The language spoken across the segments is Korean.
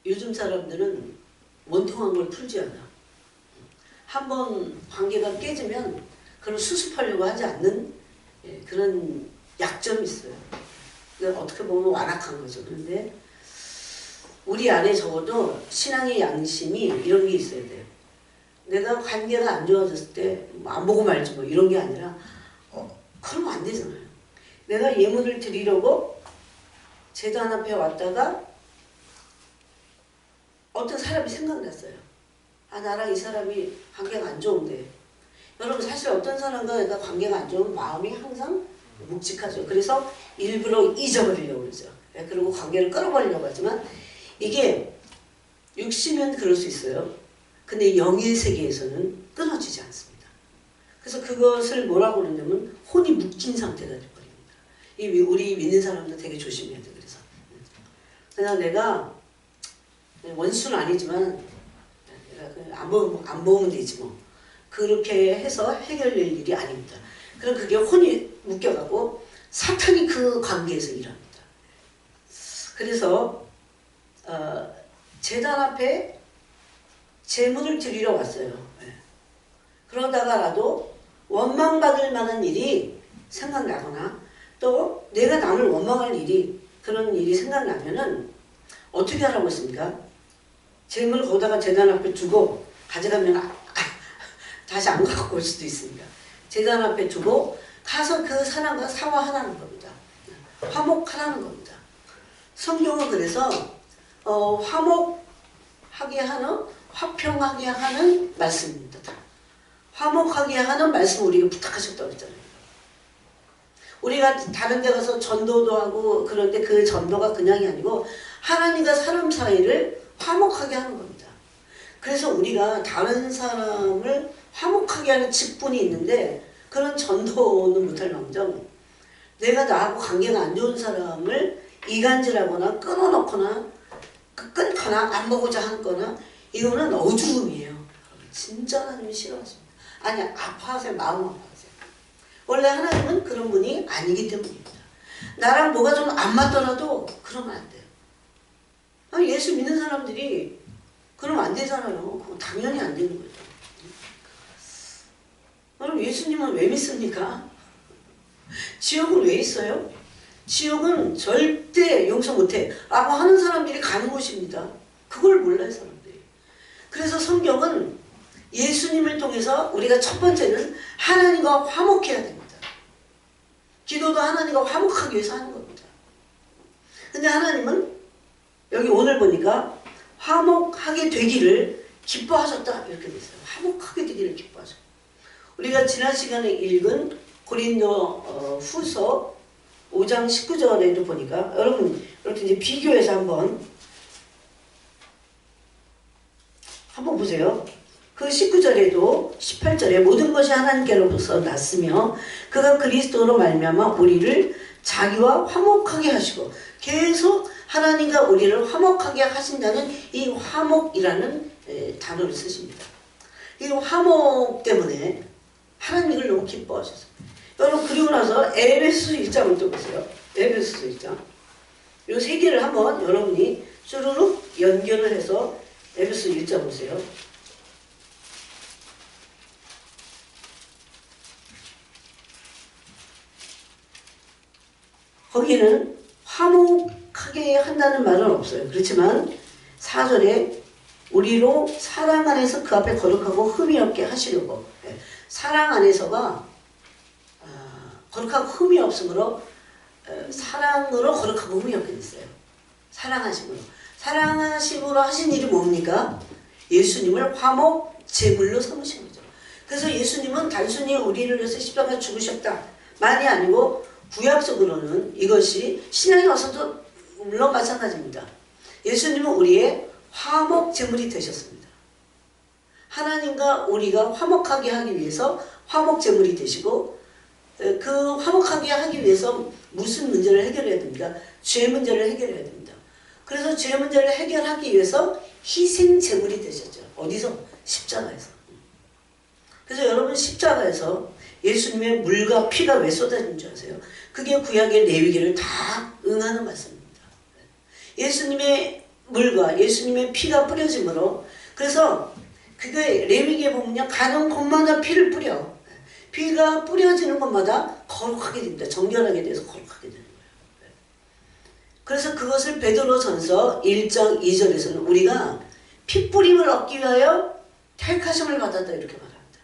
요즘 사람들은 원통한 걸 풀지 않아. 한번 관계가 깨지면 그걸 수습하려고 하지 않는 그런 약점이 있어요. 어떻게 보면 완악한 거죠. 그런데 우리 안에 적어도 신앙의 양심이 이런 게 있어야 돼요. 내가 관계가 안 좋아졌을 때 안 보고 말지 뭐 이런 게 아니라 그러면 안 되잖아요. 내가 예물을 드리려고 제단 앞에 왔다가 어떤 사람이 생각났어요. 아, 나랑 이 사람이 관계가 안 좋은데. 여러분 사실 어떤 사람과 내가 관계가 안 좋으면 마음이 항상 묵직하죠. 그래서 일부러 잊어버리려고 그러죠. 그리고 관계를 끌어버리려고 하지만 이게 육신은 그럴 수 있어요. 근데 영의 세계에서는 끊어지지 않습니다. 그래서 그것을 뭐라고 그러냐면 혼이 묶인 상태가 되어버립니다. 우리 믿는 사람도 되게 조심해야 돼. 그래서 내가 원수는 아니지만 안 보면 되지 뭐. 그렇게 해서 해결될 일이 아닙니다. 그럼 그게 혼이 묶여가고 사탄이 그 관계에서 일합니다. 그래서 제단 앞에 제물을 드리러 왔어요. 그러다가라도 원망받을 만한 일이 생각나거나 또 내가 남을 원망할 일이 그런 일이 생각나면은 어떻게 하라고 했습니까? 재물을 거기다가 제단 앞에 두고 가져가면 다시 안 갖고 올 수도 있습니다. 제단 앞에 두고 가서 그 사람과 사과하라는 겁니다. 화목하라는 겁니다. 성경은 그래서 화목하게 하는, 화평하게 하는 말씀입니다. 화목하게 하는 말씀을 우리가 부탁하셨다고 했잖아요. 우리가 다른 데 가서 전도도 하고 그런데 그 전도가 그냥이 아니고 하나님과 사람 사이를 화목하게 하는 겁니다. 그래서 우리가 다른 사람을 화목하게 하는 직분이 있는데 그런 전도는 못할 망정 내가 나하고 관계가 안 좋은 사람을 이간질하거나 끊어놓거나 끊거나 안 보고자 하거나 이거는 어두움이에요. 진짜 하나님이 싫어하십니다. 아니 아파하세요. 마음 아파하세요. 원래 하나님은 그런 분이 아니기 때문입니다. 나랑 뭐가 좀 안 맞더라도 그러면 안 돼요. 아니, 예수 믿는 사람들이 그러면 안 되잖아요. 그거 당연히 안 되는 거죠. 여러분 예수님은 왜 믿습니까? 지옥은 왜 있어요? 지옥은 절대 용서 못해 라고 하는 사람들이 가는 곳입니다. 그걸 몰라요 사람들이. 그래서 성경은 예수님을 통해서 우리가 첫 번째는 하나님과 화목해야 됩니다. 기도도 하나님과 화목하기 위해서 하는 겁니다. 근데 하나님은 여기 오늘 보니까 화목하게 되기를 기뻐하셨다 이렇게 돼 있어요. 화목하게 되기를 기뻐하셨다. 우리가 지난 시간에 읽은 고린도 후서 5장 19절에도 보니까 여러분 이렇게 이제 비교해서 한번 보세요. 그 19절에도 18절에 모든 것이 하나님께로부터 났으며 그가 그리스도로 말미암아 우리를 자기와 화목하게 하시고 계속 하나님과 우리를 화목하게 하신다는 이 화목이라는 단어를 쓰십니다. 이 화목 때문에 하나님을 너무 기뻐하셨어요. 여러분 그리고 나서 에베소서 1장을 또 보세요. 에베소서 1장. 이 세 개를 한번 여러분이 쭈루룩 연결을 해서 에베소서 1장 보세요. 거기는 화목하게 한다는 말은 없어요. 그렇지만 4절에 우리로 사랑 안에서 그 앞에 거룩하고 흠이 없게 하시려고. 사랑 안에서가 거룩하고 흠이 없으므로 사랑으로 거룩하고 흠이 없게 됐어요. 사랑하심으로. 사랑하심으로 하신 일이 뭡니까? 예수님을 화목 제물로 삼으신 거죠. 그래서 예수님은 단순히 우리를 위해서 십자가에 죽으셨다 만이 아니고 구약적으로는 이것이 신약에 와서도 물론 마찬가지입니다. 예수님은 우리의 화목 제물이 되셨습니다. 하나님과 우리가 화목하게 하기 위해서 화목 제물이 되시고 그 화목하게 하기 위해서 무슨 문제를 해결해야 됩니까? 죄 문제를 해결해야 됩니다. 그래서 죄 문제를 해결하기 위해서 희생 제물이 되셨죠. 어디서? 십자가에서. 그래서 여러분 십자가에서 예수님의 물과 피가 왜 쏟아진 줄 아세요? 그게 구약의 레위기를 다 응하는 말씀입니다. 예수님의 물과 예수님의 피가 뿌려짐으로, 그래서 그게 레위기에 보면요, 가는 곳마다 피를 뿌려. 피가 뿌려지는 곳마다 거룩하게 됩니다. 정결하게 돼서 거룩하게 되는 거예요. 그래서 그것을 베드로전서 1장 2절에서는 우리가 피 뿌림을 얻기 위하여 택하심을 받았다 이렇게 말합니다.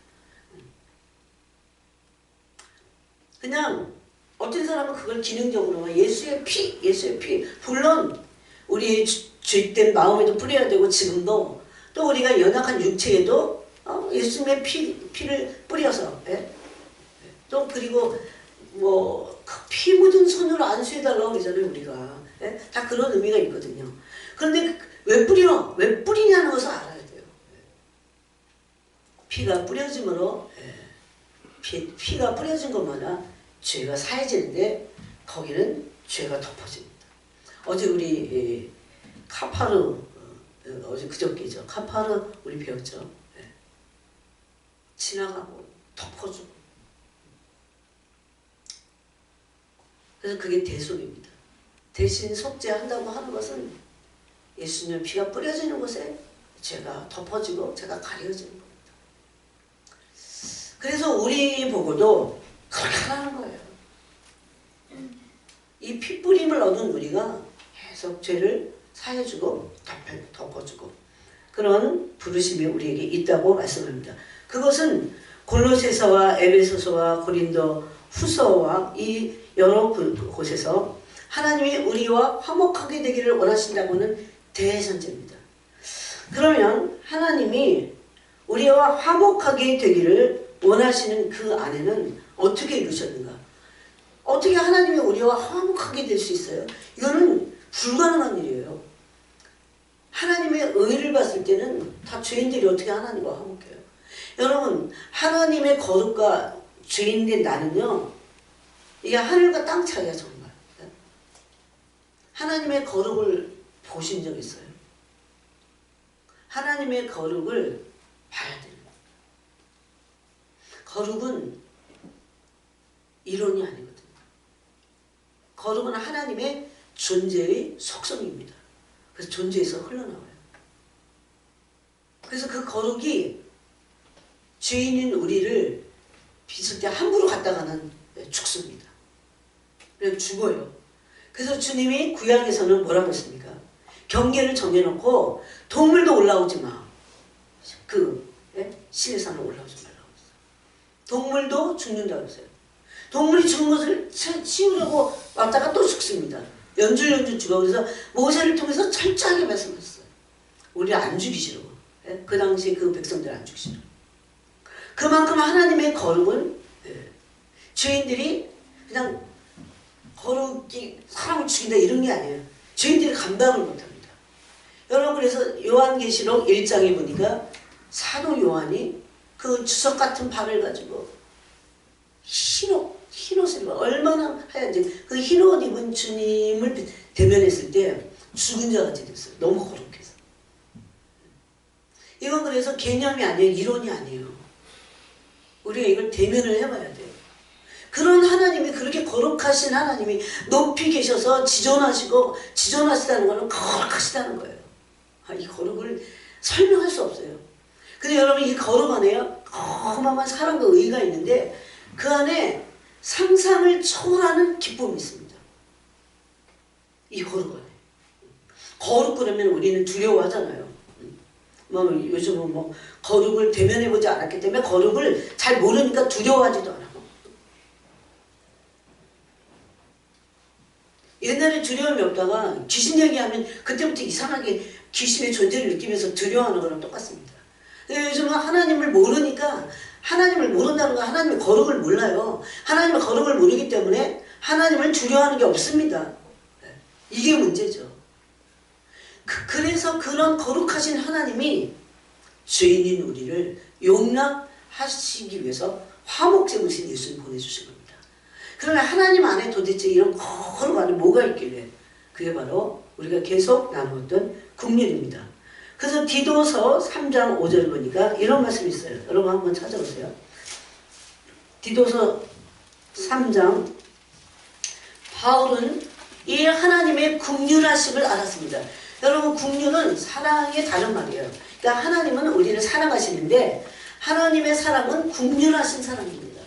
그냥 어떤 사람은 그걸 기능적으로 예수의 피 물론 우리의 죄된 마음에도 뿌려야 되고 지금도 또 우리가 연약한 육체에도 예수님의 피를 뿌려서 또 그리고 뭐 피 묻은 손으로 안수해달라고 그러잖아요 우리가. 다 그런 의미가 있거든요. 그런데 왜 뿌리냐는 것을 알아야 돼요. 피가 뿌려짐으로 피가 뿌려진 것마다 죄가 사해지는데 거기는 죄가 덮어집니다. 어제 우리 카파르 어제 그저께죠. 카파르 우리 배웠죠. 지나가고 덮어주고. 그래서 그게 대속입니다. 대신 속죄한다고 하는 것은 예수님의 피가 뿌려지는 곳에 죄가 덮어지고 죄가 가려지는 겁니다. 그래서 우리 보고도 그렇게 하라는 거예요. 이 피뿌림을 얻은 우리가 계속 죄를 사해주고 덮어주고 그런 부르심이 우리에게 있다고 말씀합니다. 그것은 골로새서와 에베소서와 고린도 후서와 이 여러 곳에서 하나님이 우리와 화목하게 되기를 원하신다고는 대전제입니다. 그러면 하나님이 우리와 화목하게 되기를 원하시는 그 안에는 어떻게 이루셨는가? 어떻게 하나님이 우리와 화목하게 될 수 있어요? 이거는 불가능한 일이에요. 하나님의 의를 봤을 때는 다 죄인들이 어떻게 하나님과 화목해요? 여러분, 하나님의 거룩과 죄인된 나는요, 이게 하늘과 땅 차이야 정말. 하나님의 거룩을 보신 적 있어요? 하나님의 거룩을 봐야 돼요. 거룩은 이론이 아니거든요. 거룩은 하나님의 존재의 속성입니다. 그래서 존재에서 흘러나와요. 그래서 그 거룩이 죄인인 우리를 빚을 때 함부로 갔다가는 죽습니다. 그래서 죽어요. 그래서 주님이 구약에서는 뭐라고 했습니까? 경계를 정해놓고 동물도 올라오지 마. 시내산에 올라오지 말라고 했어요. 동물도 죽는다고 했어요. 동물이 죽은 것을 치우려고 왔다가 또 죽습니다. 연줄 죽어. 그래서 모세를 통해서 철저하게 말씀하셨어요. 우리 안 죽이시라고. 그 당시에 그 백성들 안 죽이시라고. 그만큼 하나님의 거룩은 죄인들이 그냥 거룩이 사람을 죽인다 이런 게 아니에요. 죄인들이 감당을 못합니다. 여러분 그래서 요한계시록 1장에 보니까 사도 요한이 그 주석 같은 발을 가지고 흰 옷을 입어 얼마나 하얀지 그 흰 옷 입은 주님을 대면했을 때 죽은 자 같이 됐어요. 너무 거룩해서. 이건 그래서 개념이 아니에요. 이론이 아니에요. 우리가 이걸 대면을 해봐야 돼요. 그런 하나님이 그렇게 거룩하신 하나님이 높이 계셔서 지존하시다는 것은 거룩하시다는 거예요. 이 거룩을 설명할 수 없어요. 근데 여러분 이 거룩 안에요 어마어마한 사랑과 의가 있는데 그 안에 상상을 초월하는 기쁨이 있습니다. 이 거룩 안에. 거룩 그러면 우리는 두려워하잖아요. 요즘은 거룩을 대면해보지 않았기 때문에 거룩을 잘 모르니까 두려워하지도 않아. 옛날에 두려움이 없다가 귀신 얘기하면 그때부터 이상하게 귀신의 존재를 느끼면서 두려워하는 거랑 똑같습니다. 근데 요즘은 하나님을 모르니까 하나님을 모른다는 건 하나님의 거룩을 몰라요. 하나님의 거룩을 모르기 때문에 하나님을 두려워하는 게 없습니다. 이게 문제죠. 그래서 그런 거룩하신 하나님이 죄인인 우리를 용납하시기 위해서 화목제물신 예수를 보내주신 겁니다. 그러나 하나님 안에 도대체 이런 거룩 안에 뭐가 있길래 그게 바로 우리가 계속 나누었던 국률입니다. 그래서 디도서 3장 5절 보니까 이런 말씀이 있어요. 여러분 한번 찾아보세요. 디도서 3장 바울은 이 하나님의 국률하심을 알았습니다. 여러분 국률은 사랑의 다른 말이에요. 그러니까 하나님은 우리를 사랑하시는데 하나님의 사랑은 국률하신 사랑입니다.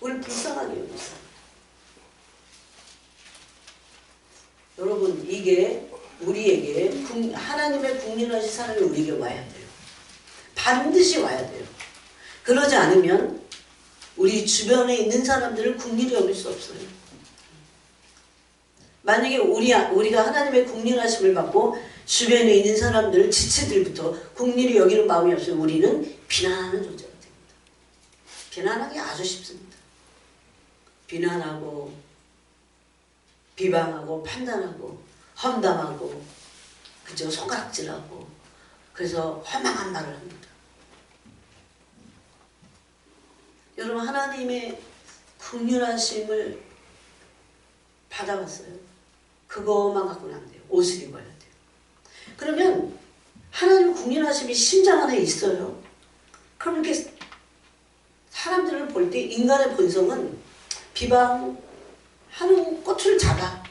우리를 불쌍하게 여기세요. 여러분 이게 우리에게 하나님의 국률하신 사랑이 우리에게 와야 돼요. 반드시 와야 돼요. 그러지 않으면 우리 주변에 있는 사람들을 국률이 여길 수 없어요. 만약에 우리가 하나님의 국률하심을 받고 주변에 있는 사람들, 지체들부터 국률이 여기는 마음이 없으면 우리는 비난하는 존재가 됩니다. 비난하기 아주 쉽습니다. 비난하고 비방하고 판단하고 험담하고 그죠? 손가락질하고 그래서 허망한 말을 합니다. 여러분 하나님의 국률하심을 받아봤어요. 그것만 갖고는 안 돼요. 옷을 입어야 돼요. 그러면 하나님 국률하심이 심장 안에 있어요. 그럼 이렇게 사람들을 볼 때 인간의 본성은 비방하는 꽃을 잡아.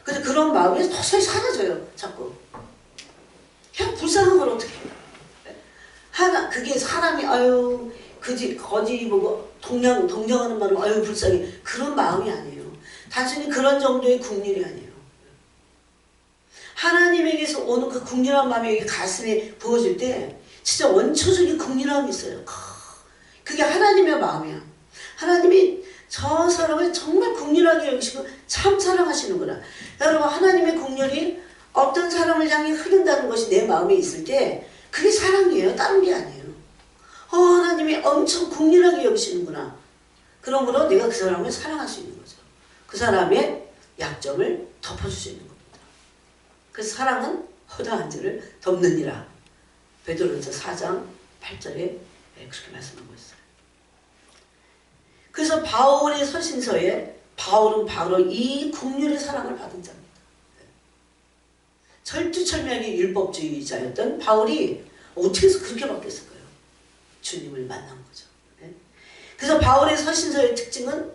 그래서 그런 마음이 서서히 사라져요. 자꾸. 그냥 불쌍한 걸 어떻게 해요. 그게 사람이 아유 거지 보고 동정하는 말은 아유 불쌍해. 그런 마음이 아니에요. 단순히 그런 정도의 국률이 아니에요. 하나님에게서 오는 그 국률한 마음이 여기 가슴에 부어질 때 진짜 원초적인 국률함이 있어요. 그게 하나님의 마음이야. 하나님이 저 사람을 정말 국률하게 여기시고 참 사랑하시는구나. 여러분 하나님의 국률이 어떤 사람을 향해 흐른다는 것이 내 마음에 있을 때 그게 사랑이에요. 다른 게 아니에요. 하나님이 엄청 국률하게 여기시는구나. 그러므로 내가 그 사람을 사랑할 수 있는 거죠. 그 사람의 약점을 덮어줄 수 있는 겁니다. 그래서 사랑은 허다한 죄를 덮느니라. 베드로전서 4장 8절에 그렇게 말씀하고 있어요. 그래서 바울의 서신서에 바울은 바로 이 국률의 사랑을 받은 자입니다. 철두철미하게 율법주의자였던 바울이 어떻게 해서 그렇게 바뀌었을까요? 주님을 만난 거죠. 그래서 바울의 서신서의 특징은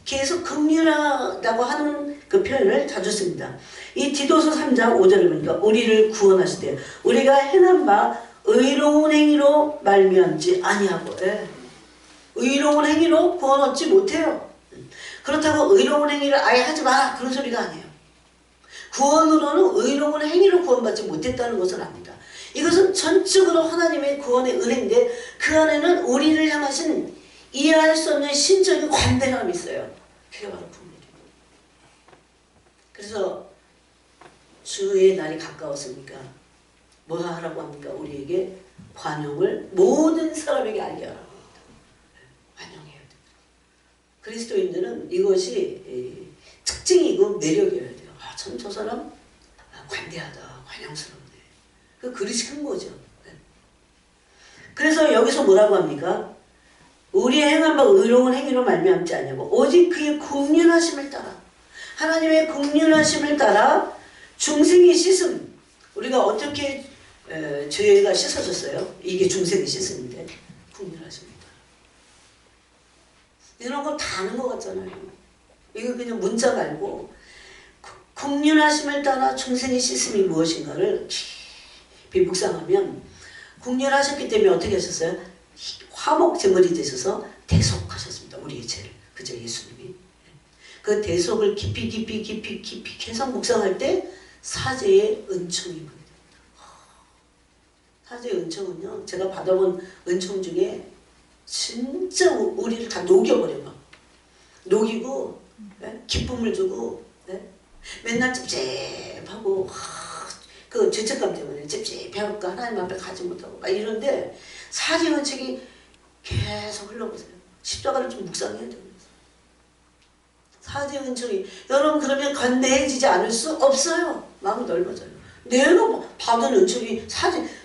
계속 긍휼하다고 하는 그 표현을 자주 씁니다. 이 디도서 3장 5절을 보니까 우리를 구원하시되 우리가 행한 바 의로운 행위로 말미암지 아니하고 의로운 행위로 구원 얻지 못해요. 그렇다고 의로운 행위를 아예 하지 마라 그런 소리가 아니에요. 구원으로는 의로운 행위로 구원받지 못했다는 것을 압니다. 이것은 전적으로 하나님의 구원의 은혜인데 그 안에는 우리를 향하신 이해할 수 없는 신적인 관대함이 있어요. 그게 바로 국률입니다. 그래서 주의 날이 가까웠으니까 뭐 하라고 합니까? 우리에게 관용을 모든 사람에게 알게 하라고 합니다. 관용해야 됩니다. 그리스도인들은 이것이 특징이고 매력이어야 돼요. 참 저 사람 관대하다, 관용스럽네. 그 그릇이 큰 거죠. 그래서 여기서 뭐라고 합니까? 우리의 행한 바 의로운 행위로 말미암지 아니하고 오직 그의 국률하심을 따라 하나님의 국률하심을 따라 중생이 씻음. 우리가 어떻게 죄가 씻어졌어요? 이게 중생이 씻음인데 국률하심을 따라. 이런 거 다 아는 것 같잖아요. 이거 그냥 문자 말고 국률하심을 따라 중생이 씻음이 무엇인가를 깊이 묵상하면 국률하셨기 때문에 어떻게 하셨어요? 화목제물이 되셔서 대속하셨습니다. 우리의 죄를. 그죠? 예수님이. 그 대속을 깊이 계속 묵상할 때 사죄의 은총이 보게 됩니다. 사죄의 은총은요. 제가 받아본 은총 중에 진짜 우리를 다 녹여버려요. 녹이고 기쁨을 주고 맨날 찝찝하고 그 죄책감 때문에 찝찝해갖고 하나님 앞에 가지 못하고 막 이런데 사죄의 은총이 계속 흘러보세요. 십자가를 좀 묵상해야 돼요. 사죄의 은총이 여러분 그러면 관대해지지 않을 수 없어요. 마음이 넓어져요. 내가 받은 은총이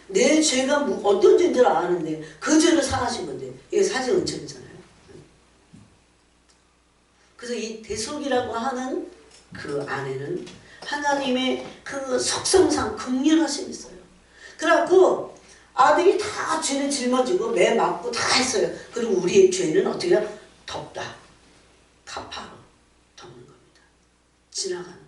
내 죄가 어떤 죄인지를 아는데 그 죄를 사하신 건데 이게 사죄의 은총이잖아요. 그래서 이 대속이라고 하는 그 안에는 하나님의 그 속성상 긍휼하심이 있어요. 그래갖고 아들이 다 죄는 짊어지고 매 맞고 다 했어요. 그리고 우리의 죄는 어떻게 해요? 덮다. 카파로 덮는 겁니다. 지나가는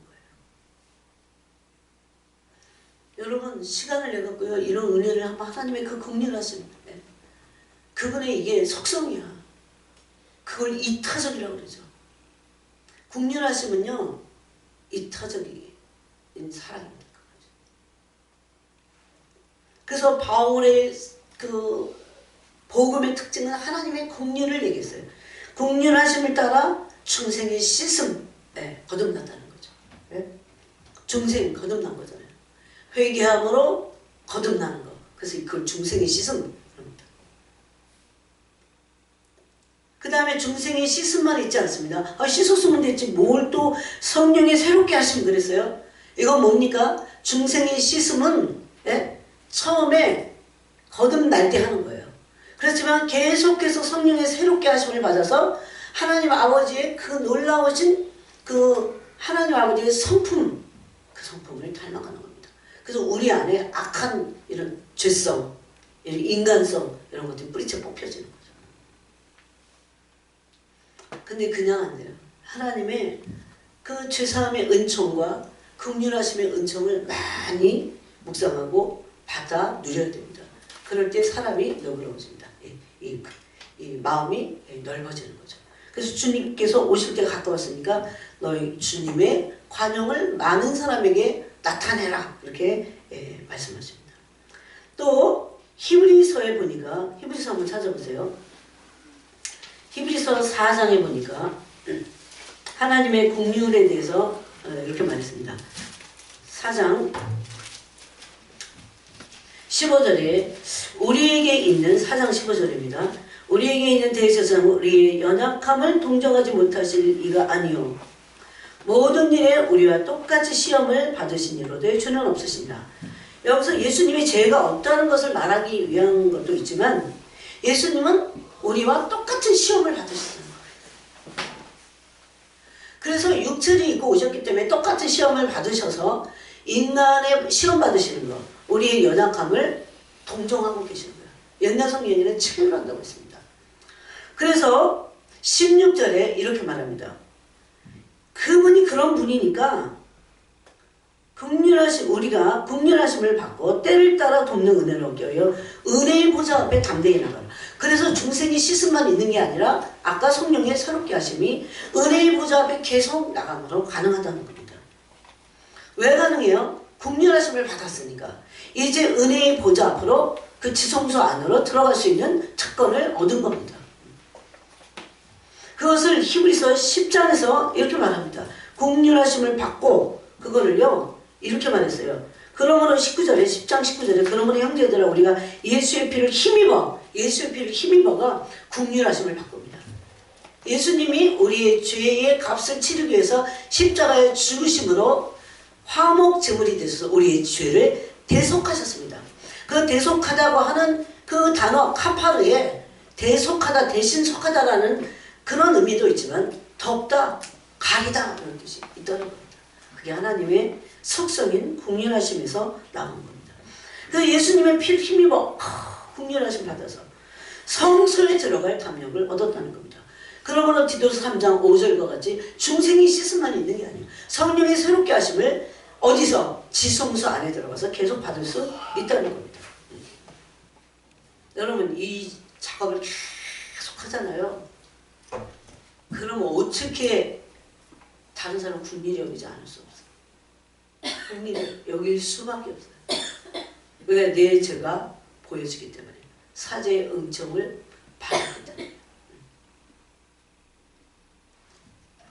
거예요. 여러분 시간을 내갖고요 이런 은혜를 한번 하나님의 그 긍휼하심, 그분의 이게 속성이야. 그걸 이타적이라고 그러죠. 긍휼하심은요 이타적인 사랑입니다. 그래서 바울의 그 복음의 특징은 하나님의 긍휼을 얘기했어요. 긍휼하심을 따라 중생의 씻음, 거듭났다는 거죠. 중생 거듭난 거잖아요. 회개함으로 거듭나는 거. 그래서 그걸 중생의 씻음. 그 다음에 중생의 씻음만 있지 않습니다. 씻었으면 됐지 뭘 또 성령이 새롭게 하시면 그랬어요. 이건 뭡니까? 중생의 씻음은 처음에 거듭날 때 하는 거예요. 그렇지만 계속해서 성령의 새롭게 하심을 받아서 하나님 아버지의 그 놀라우신 그 하나님 아버지의 성품, 그 성품을 닮아가는 겁니다. 그래서 우리 안에 악한 이런 죄성, 이런 인간성 이런 것들이 뿌리채 뽑혀지는 거죠. 근데 그냥 안 돼요. 하나님의 그 죄사함의 은총과 긍휼하심의 은총을 많이 묵상하고 받아 누려야 됩니다. 그럴 때 사람이 너그러워집니다. 이 마음이 넓어지는 거죠. 그래서 주님께서 오실 때가 가까웠으니까 너희 주님의 관용을 많은 사람에게 나타내라 이렇게 말씀하십니다. 또 히브리서에 보니까 히브리서 한번 찾아보세요. 히브리서 4장에 보니까 하나님의 긍휼에 대해서 이렇게 말했습니다. 4장 15절에 우리에게 있는 4장 15절입니다. 우리에게 있는 대제사장은 우리의 연약함을 동정하지 못하실 이가 아니요 모든 일에 우리와 똑같이 시험을 받으신 이로되 주는 없으신다. 여기서 예수님이 죄가 없다는 것을 말하기 위한 것도 있지만 예수님은 우리와 똑같은 시험을 받으셨다는 거예요. 그래서 육체를 입고 오셨기 때문에 똑같은 시험을 받으셔서 인간의 시험 받으시는 것, 우리의 연약함을 동정하고 계시는 거예요. 옛날 성경에는 치유한다고 했습니다. 그래서 16절에 이렇게 말합니다. 그분이 그런 분이니까 우리가 긍휼하심을 받고 때를 따라 돕는 은혜를 얻게 하여 은혜의 보좌 앞에 담대히 나가라. 그래서 중생이 씻음만 있는 게 아니라 아까 성령의 새롭게 하심이 은혜의 보좌 앞에 계속 나감으로 가능하다는 겁니다. 왜 가능해요? 긍휼하심을 받았으니까 이제 은혜의 보좌 앞으로 그 지성소 안으로 들어갈 수 있는 특권을 얻은 겁니다. 그것을 히브리서 10장에서 이렇게 말합니다. 긍휼하심을 받고 그거를요 이렇게 말했어요. 그러므로 19절에 10장 19절에 그러므로 형제들아 우리가 예수의 피를 힘입어가 긍휼하심을 바꿉니다. 예수님이 우리의 죄의 값을 치르기 위해서 십자가에 죽으심으로 화목 제물이 되셔서 우리의 죄를 대속하셨습니다. 그 대속하다고 하는 그 단어 카파르에 대속하다, 대신 속하다라는 그런 의미도 있지만 덮다, 가리다 라는 뜻이 있다는 겁니다. 그게 하나님의 속성인 긍휼하심에서 나온 겁니다. 그래서 예수님의 피를 힘입어 긍휼하심 받아서 성소에 들어갈 담력을 얻었다는 겁니다. 그러므로 디도서 3장 5절과 같이 중생이 씻음만 있는 게 아니에요. 성령의 새롭게 하심을 어디서? 지성소 안에 들어가서 계속 받을 수 있다는 겁니다. 여러분 이 작업을 계속 하잖아요. 그러면 어떻게 다른 사람 국민이 여기지 않을 수 없어요. 국민이 여길 수밖에 없어요. 왜? 내 죄가 보여지기 때문에 사죄의 응청을 받기 때문에.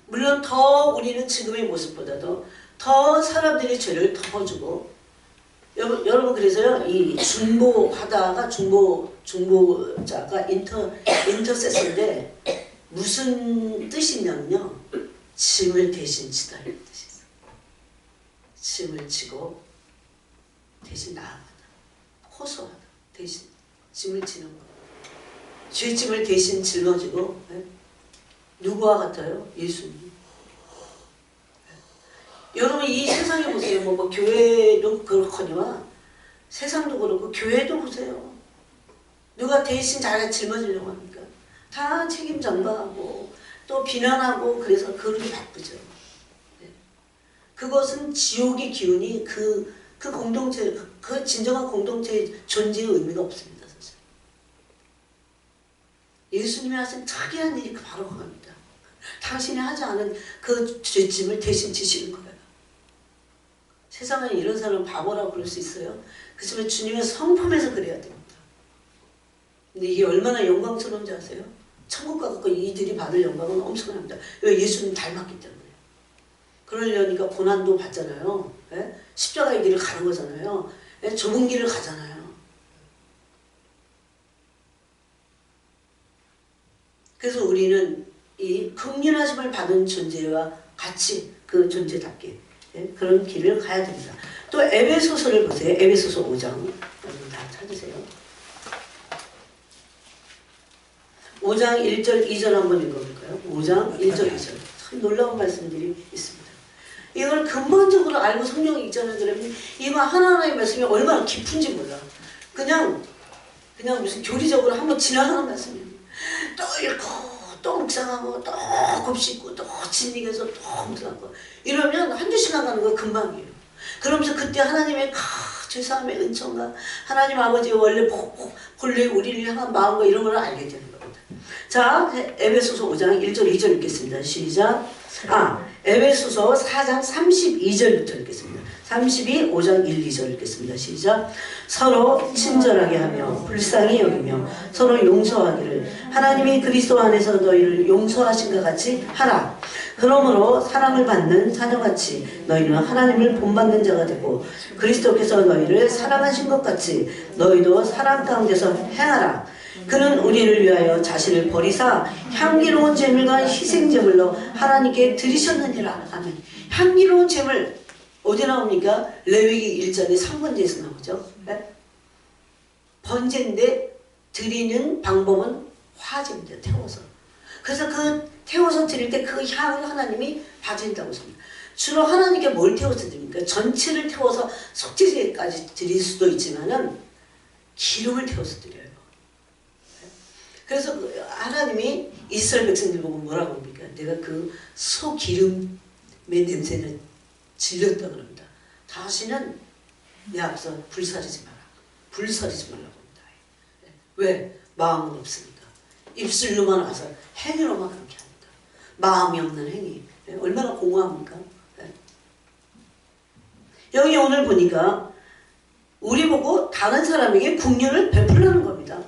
물론 더 우리는 지금의 모습보다도 더 사람들이 죄를 덮어주고 여러분 그래서요 이 중보하다가 중보자가 인터세서인데 무슨 뜻이냐면요 짐을 대신 지다 이런 뜻이 있어요. 짐을 지고 대신 나아가다, 호소하다, 대신 짐을 지는 거. 죄짐을 대신 짊어지고 누구와 같아요? 예수님. 여러분 이 세상에 보세요. 뭐 교회도 그렇거니와 세상도 그렇고 교회도 보세요. 누가 대신 자기가 짊어지려고 합니까? 다 책임 전가하고 또 비난하고 그래서 그러기 바쁘죠. 그것은 지옥의 기운이 그 그 공동체, 그 진정한 공동체의 존재의 의미가 없습니다. 사실. 예수님이 하신 특이한 일이 바로 그겁니다. 당신이 하지 않은 그 죄짐을 대신 지시는 거예요. 세상에 이런 사람은 바보라고 그럴 수 있어요. 그렇지만 주님의 성품에서 그래야 됩니다. 근데 이게 얼마나 영광스러운지 아세요? 천국 가고 이들이 받을 영광은 엄청납니다. 왜? 예수님 닮았기 때문에. 그러려니까 고난도 받잖아요. 예? 십자가의 길을 가는 거잖아요. 예? 좁은 길을 가잖아요. 그래서 우리는 이 긍휼하심을 받은 존재와 같이 그 존재답게 그런 길을 가야 됩니다. 또 에베소서를 보세요. 에베소서 5장 여러분 다 찾으세요. 5장 1절 2절 한번 읽어볼까요? 5장 1절 2절 참 놀라운 말씀들이 있습니다. 이걸 근본적으로 알고 성경 읽자는 그러면 이거 하나하나의 말씀이 얼마나 깊은지 몰라. 그냥 무슨 교리적으로 한번 지나가는 말씀이에요. 또 읽고 또 묵상하고 또 곱씹고 또 진리해서 또 묵상하고 이러면 한두 시간 가는 거 금방이에요. 그러면서 그때 하나님의 죄사함의 은총과 하나님 아버지의 원래 본래 우리를 향한 마음과 이런 걸 알게 되는 겁니다. 자, 에베소서 5장 1절 2절 읽겠습니다. 시작. 에베소서 4장 32절부터 읽겠습니다. 32, 5장 1, 2절 읽겠습니다. 시작. 서로 친절하게 하며 불쌍히 여기며 서로 용서하기를 하나님이 그리스도 안에서 너희를 용서하신 것 같이 하라. 그러므로 사랑을 받는 자녀같이 너희는 하나님을 본받는 자가 되고 그리스도께서 너희를 사랑하신 것 같이 너희도 사랑 가운데서 행하라. 그는 우리를 위하여 자신을 버리사 향기로운 제물과 희생제물로 하나님께 드리셨느니라. 아멘. 향기로운 제물 어디 나옵니까? 레위기 1장의 3번째에서 나오죠. 네? 번제인데 드리는 방법은 화제입니다. 태워서. 그래서 그 태워서 드릴 때 그 향을 하나님이 받으신다고 했습니다. 주로 하나님께 뭘 태워서 드립니까? 전체를 태워서 속죄제까지 드릴 수도 있지만은 기름을 태워서 드려요. 그래서 하나님이 이스라엘 백성들 보고 뭐라고 합니까? 내가 그 소기름의 냄새를 질렸다 그럽니다. 다시는 내 앞서 불사르지 마라. 불사르지 말라고 합니다. 왜? 마음은 없으니까. 입술로만 와서 행위로만 그렇게 합니다. 마음이 없는 행위. 얼마나 공허합니까? 여기 오늘 보니까 우리 보고 다른 사람에게 긍휼을 베풀라는 겁니다.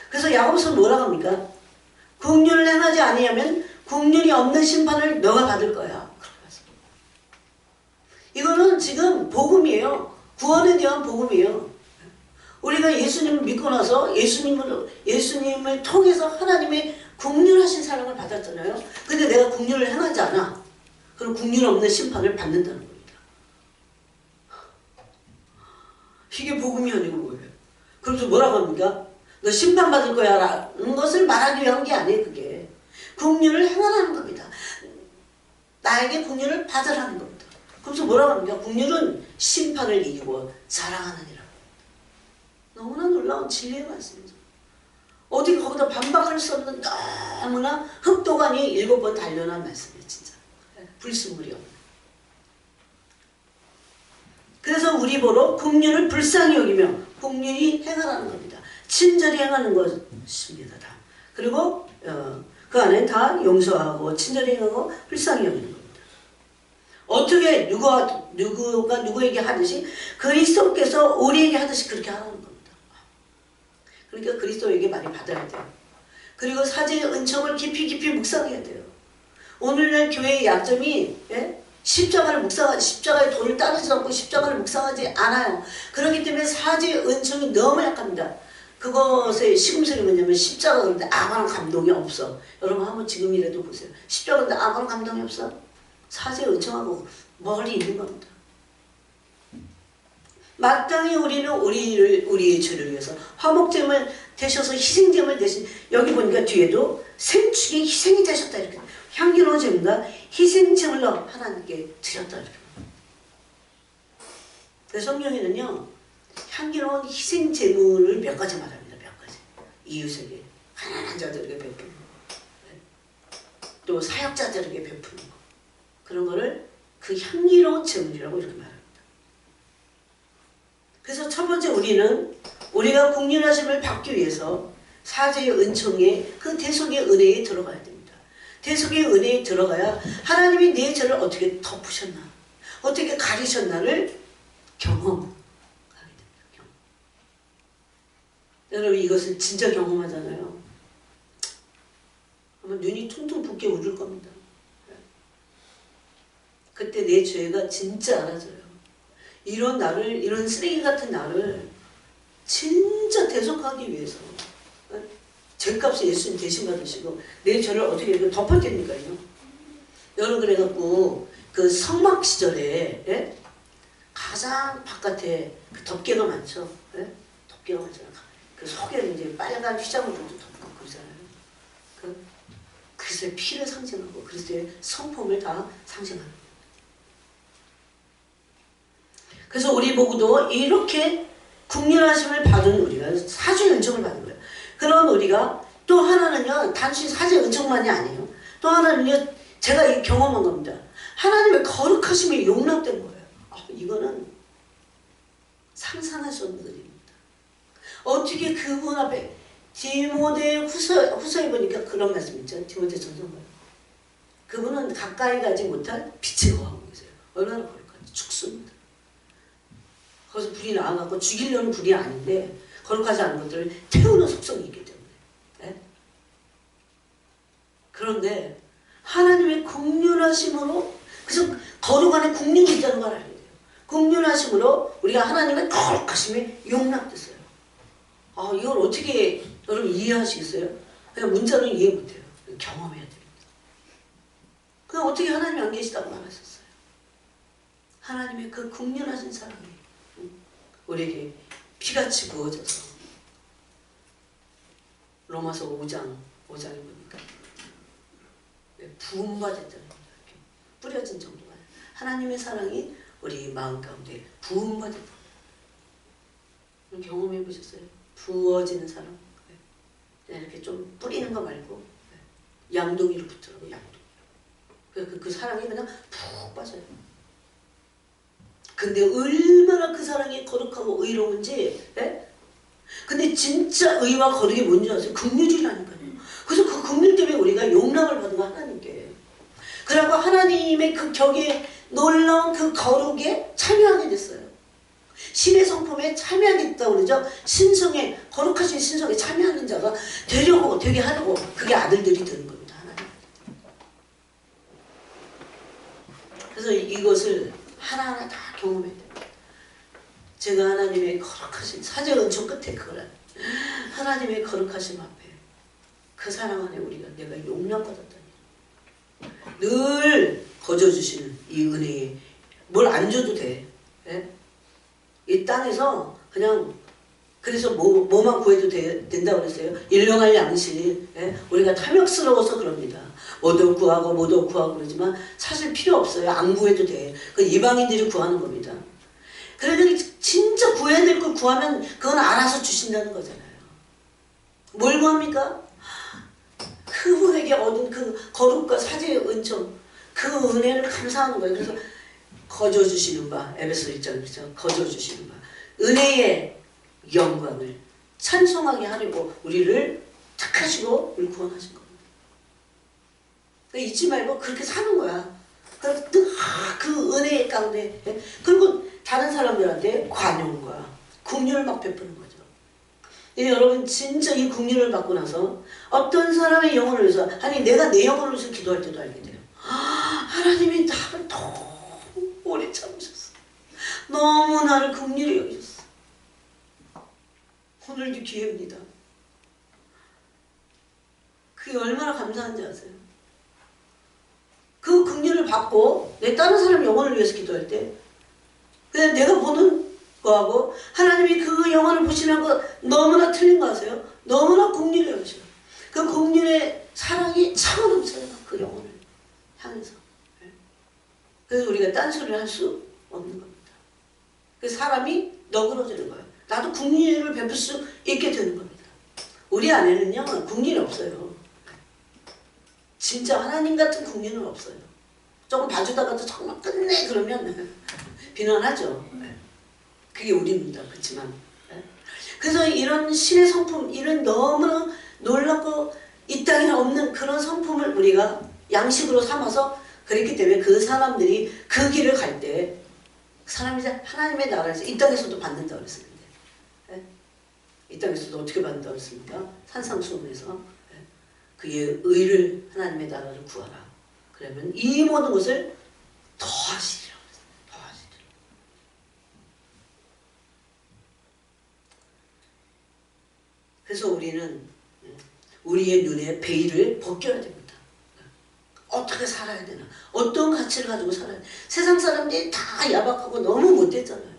그래서 야고보서 뭐라고 합니까? 긍휼을 행하지 아니하면 긍휼이 없는 심판을 너가 받을 거야. 이거는 지금 복음이에요. 구원에 대한 복음이에요. 우리가 예수님을 믿고 나서 예수님을 통해서 하나님의 긍휼하신 사랑을 받았잖아요. 근데 내가 긍휼을 행하지 않아. 그럼 긍휼 없는 심판을 받는다는 겁니다. 이게 복음이 아니고 뭐예요? 그래서 뭐라고 합니까? 너 심판받을 거야 라는 것을 말하기 위한 게 아니에요. 그게 긍휼을 행하라는 겁니다. 나에게 긍휼을 받으라는 겁니다. 그래서 뭐라고 합니까? 긍휼은 심판을 이기고 자랑하느니라. 너무나 놀라운 진리의 말씀이죠. 어디 거기다 반박할 수 없는 너무나 흡도관이 7번 단련한 말씀이에요. 진짜 불순물이 없는. 그래서 우리 보러 긍휼을 불쌍히 여기며 긍휼히 행하라는 겁니다. 친절히 행하는 것입니다. 다. 그리고 그 안에 다 용서하고 친절히 행하고 불쌍히 여기는 겁니다. 어떻게 누가 누구에게 하듯이 그리스도께서 우리에게 하듯이 그렇게 하라는 겁니다. 그러니까 그리스도에게 많이 받아야 돼요. 그리고 사제의 은총을 깊이 묵상해야 돼요. 오늘날 교회의 약점이 십자가의 도를 따르지 않고 십자가를 묵상하지 않아요. 그렇기 때문에 사제의 은총이 너무 약합니다. 그것의 시금설이 뭐냐면 십자가 그런데 아무런 감동이 없어. 여러분 한번 지금이라도 보세요. 십자가 그런데 아무런 감동이 없어. 사제의 은총하고 멀리 있는 겁니다. 마땅히 우리는 우리의 죄를 위해서 화목제물 되셔서 희생제물 대신 여기 보니까 뒤에도 생축의 희생이 되셨다 이렇게 향기로운 제물과 희생제물로 하나님께 드렸다 이렇게. 그래서 성경에는요 향기로운 희생제물을 몇 가지 말합니다. 몇 가지. 이웃에게 가난한 자들에게 베푸는 거, 또 사역자들에게 베푸는 거, 그런 거를 그 향기로운 제물이라고 이렇게 말합니다. 첫 번째 우리는 우리가 국률하심을 받기 위해서 사제의 은총에 그 대속의 은혜에 들어가야 됩니다. 대속의 은혜에 들어가야 하나님이 내 죄를 어떻게 덮으셨나, 어떻게 가리셨나를 경험하게 됩니다. 경험. 여러분 이것을 진짜 경험하잖아요. 아마 눈이 퉁퉁 붓게 울을 겁니다. 그때 내 죄가 진짜 알아져요. 이런 나를, 이런 쓰레기 같은 나를 진짜 대속하기 위해서 죄값을 예수님 대신 받으시고 내 죄를 어떻게 덮었겠니까요. 여러분 그래갖고 그 성막 시절에 예? 가장 바깥에 그 덮개가 많죠. 예? 덮개가 많잖아요. 그 속에는 이제 빨간 휘장으로 덮고 그러잖아요. 그리스도의 피를 상징하고 그리스도의 성품을 다 상징하는. 그래서 우리 보고도 이렇게 국률하심을 받은 우리가 사주의 은총을 받은 거예요. 그런 우리가 또 하나는요, 단순히 사주의 은총만이 아니에요. 또 하나는요, 제가 이 경험한 겁니다. 하나님의 거룩하심이 용납된 거예요. 이거는 상상할 수 없는 일입니다. 어떻게 그분 앞에 디모데 후서에 보니까 그런 말씀 있죠. 디모데 전서가요. 그분은 가까이 가지 못할 빛의 거하고 계세요. 얼마나 거룩한지 죽습니다. 거기서 불이 나와갖고 죽이려는 불이 아닌데 거룩하지 않은 것들을 태우는 속성이 있기 때문에. 네? 그런데 하나님의 국률하심으로, 그래서 거룩 안에 국률이 있다는 걸 알게 돼요. 국률하심으로 우리가 하나님의 거룩하심에 용납됐어요. 이걸 어떻게 여러분 이해하시겠어요? 그냥 문자로 이해 못해요. 경험해야 됩니다. 그냥 어떻게 하나님이 안 계시다고 말하셨어요. 하나님의 그 국률하신 사랑이 우리에게 피같이 부어져서 로마서 5장에 보니까 부음받았다는 겁니다. 뿌려진 정도가 하나님의 사랑이 우리 마음 가운데 부음받았다. 경험해 보셨어요? 부어지는 사랑. 이렇게 좀 뿌리는 거 말고 양동이로 붙더라고. 양동이로. 그 사랑이 그냥 푹 빠져요. 근데 얼마나 그 사랑이 거룩하고 의로운지. 근데 진짜 의와 거룩이 뭔지 아세요? 긍휼이라니까요. 그래서 그 긍휼 때문에 우리가 용납을 받은 거 하나님께. 그리고 하나님의 그 격에 놀라운 그 거룩에 참여하게 됐어요. 신의 성품에 참여하게 됐다고 그러죠. 신성에, 거룩하신 신성에 참여하는 자가 되게 하려고 그게 아들들이 되는 겁니다. 하나님. 그래서 이것을 하나하나 다 경험해야 됩니다. 제가 하나님의 거룩하신 사제 은총 끝에 그걸 하나님의 거룩하심 앞에 그 사랑 안에 우리가 내가 용납받았다니 늘 거저주시는 이 은혜에 뭘 안 줘도 돼. 예? 이 땅에서 그냥 그래서 뭐만 구해도 된다고 그랬어요. 일용할 양식. 예? 우리가 탐욕스러워서 그럽니다. 뭐도 구하고 그러지만 사실 필요 없어요. 안 구해도 돼. 그 이방인들이 구하는 겁니다. 그러니 진짜 구해야 될 걸 구하면 그건 알아서 주신다는 거잖아요. 뭘 구합니까? 그분에게 얻은 그 거룩과 사제의 은총, 그 은혜를 감사하는 거예요. 그래서 거저주시는 바, 에베소 1장이죠. 거저주시는 바, 은혜의 영광을 찬송하게 하려고 우리를 택하시고 우리 구원하신 겁니다. 그러니까 잊지 말고 그렇게 사는 거야. 그 은혜 가운데. 그리고 다른 사람들한테 관용과 긍휼을 막 베푸는 거죠. 여러분 진짜 이 긍휼을 받고 나서 어떤 사람의 영혼을 위해서, 아니 내가 내 영혼을 위해서 기도할 때도 알게 돼요. 하나님이 나를 너무 오래 참으셨어. 너무 나를 긍휼히 여기셨어. 오늘도 기회입니다. 그게 얼마나 감사한지 아세요? 그 긍휼을 받고 내 다른 사람 영혼을 위해서 기도할 때 그냥 내가 보는 거하고 하나님이 그 영혼을 보시는 거 너무나 틀린 거 아세요? 너무나 긍휼히 여기셔요. 그 긍휼의 사랑이 차오르잖아요. 그 영혼을 향해서. 그래서 우리가 딴소리를 할 수 없는 겁니다. 그 사람이 너그러지는 거예요. 나도 긍휼을 베풀 수 있게 되는 겁니다. 우리 안에는요 긍휼이 없어요. 진짜 하나님 같은 긍휼은 없어요. 조금 봐주다가도 정말 끝내 그러면 비난하죠. 그게 우리입니다. 그렇지만. 그래서 이런 신의 성품, 이런 너무나 놀랍고 이 땅에 없는 그런 성품을 우리가 양식으로 삼아서 그랬기 때문에 그 사람들이 그 길을 갈 때 사람이 이제 하나님의 나라에서 이 땅에서도 받는다고 그랬었는데 이 땅에서도 어떻게 받는다고 그랬습니까? 산상수훈에서 그의 의를 하나님의 나라를 구하라. 그러면 이 모든 것을 더하시리라고 그랬어요. 더하시리라. 그래서 우리는 우리의 눈에 베일을 벗겨야 됩니다. 어떻게 살아야 되나? 어떤 가치를 가지고 살아야 되나? 세상 사람들이 다 야박하고 너무 못됐잖아요.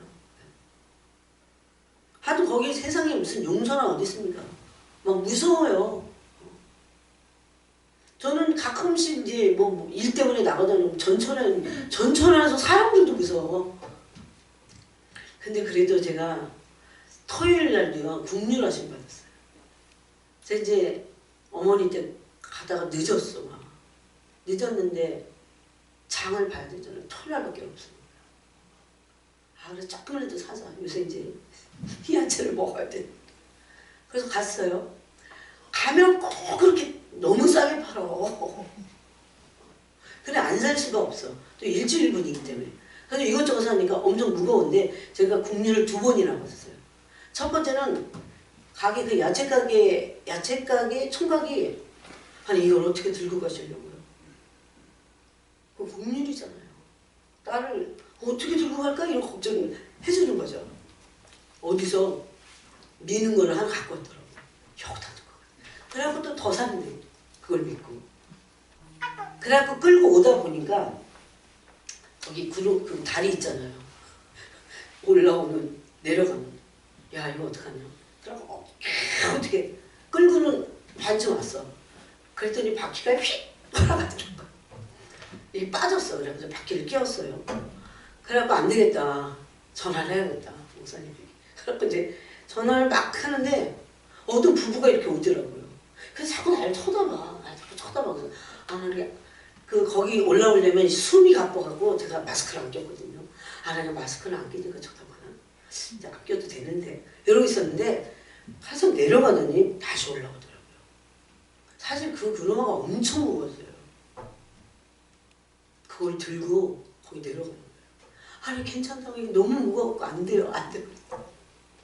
하도 거기 세상에 무슨 용서나 어디 있습니까? 막 무서워요. 저는 가끔씩 이제 뭐 일 때문에 나가다니고 전천에서 사람들도 무서워. 근데 그래도 제가 토요일 날도요 국률하심 받았어요. 제가 이제 어머니 때 가다가 늦었어. 막. 늦었는데 장을 봐야 되잖아요. 토요일 날밖에 없어요. 아 그래 조금이라도 사자. 요새 이제 희한채를 먹어야 돼. 그래서 갔어요. 가면 꼭 그렇게 너무 싸게 팔어. 그래 안 살 수가 없어. 또 일주일분이기 때문에. 그래서 이것저것 사니까 엄청 무거운데 제가 국류를 2번이나 받았어요. 첫 번째는 가게 그 야채가게 총각이 아니 이걸 어떻게 들고 가시려고요? 그 국률이잖아요. 나를 어떻게 들고 갈까 이런 걱정을 해주는 거죠. 어디서 미는 거를 하나 갖고 왔더라고요. 여기다 두고. 그래갖고 또 더 샀는데 그걸 믿고. 그래갖고 끌고 오다 보니까 거기 그 다리 있잖아요. 올라오는 내려가는. 야 이거 어떡하냐. 그래갖고 어떻게 끌고는 반쯤 왔어. 그랬더니 바퀴가 휙 돌아가더라고. 이게 빠졌어. 그래서 바퀴를 끼웠어요. 그래갖고 안 되겠다. 전화를 해야겠다. 목사님이. 그래갖고 이제 전화를 막 하는데 어떤 부부가 이렇게 오더라고요. 그래서 자꾸 나를 쳐다봐. 자꾸 쳐다봐. 그래서 거기 올라오려면 숨이 가빠갖고 제가 마스크를 안 꼈거든요. 내가 마스크를 안 끼니까 쳐다보나? 진짜 안 껴도 되는데. 이러고 있었는데 가서 내려가더니 다시 올라오더라고요. 사실 그 그루마가 엄청 무거웠어요. 그걸 들고 거기 내려가는 거예요. 아니 괜찮다고 이게 너무 무거웠고 안 돼요. 안 돼요.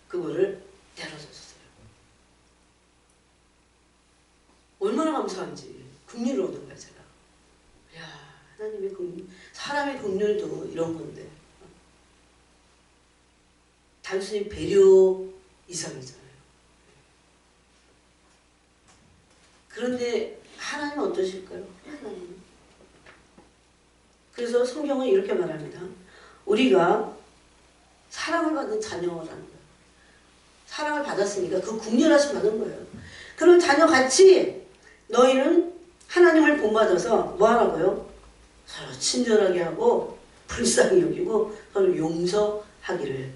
그거를 내려줬어요. 얼마나 감사한지. 긍휼을 얻은 거야 제가. 야 하나님의 긍휼, 사람의 긍휼도 이런 건데 단순히 배려 이상이잖아요. 그런데 하나님은 어떠실까요? 하나님은. 그래서 성경은 이렇게 말합니다. 우리가 사랑을 받는 자녀라는 거예요. 사랑을 받았으니까 그 국률하심 받은 거예요. 그럼 자녀같이 너희는 하나님을 본받아서 뭐 하라고요? 서로 친절하게 하고 불쌍히 여기고 서로 용서하기를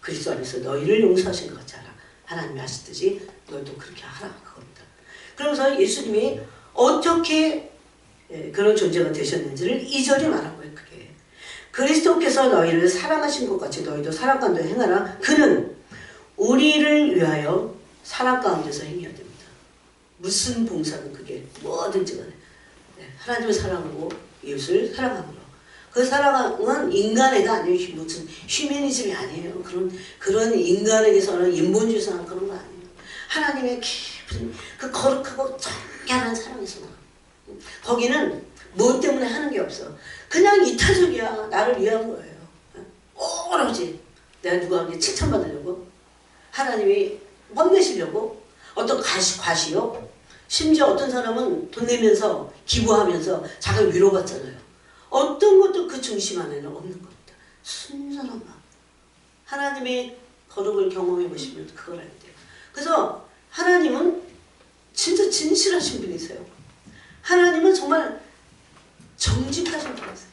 그리스도 안에서 너희를 용서하신 것 같이 하라. 하나님이 하시듯이 너희도 그렇게 하라. 그겁니다. 그러면서 예수님이 어떻게 그런 존재가 되셨는지를 2절에 말한 거예요. 그게 그리스도께서 너희를 사랑하신 것 같이 너희도 사랑 가운데 행하라. 그는 우리를 위하여 사랑 가운데서 행해야 됩니다. 무슨 봉사는 그게 뭐든지 간에 하나님을 사랑하고 이웃을 사랑하므로 그 사랑은 인간애가 아니에요. 무슨 휴머니즘이 아니에요. 그런 인간에게서는 인본주의상 그런 거 아니에요. 하나님의 깊은 그 거룩하고 청결한 사랑에서 나. 거기는 뭐 때문에 하는 게 없어. 그냥 이타적이야. 나를 위한 거예요. 오로지 내가 누구한테 칭찬받으려고 하나님이 멋내시려고 어떤 과시요. 심지어 어떤 사람은 돈 내면서 기부하면서 자기를 위로받잖아요. 어떤 것도 그 중심 안에는 없는 겁니다. 순전한 마음. 하나님의 거룩을 경험해 보시면 그걸 알게 돼요. 그래서 하나님은 진짜 진실하신 분이세요. 하나님은 정말 정직하신 분이세요.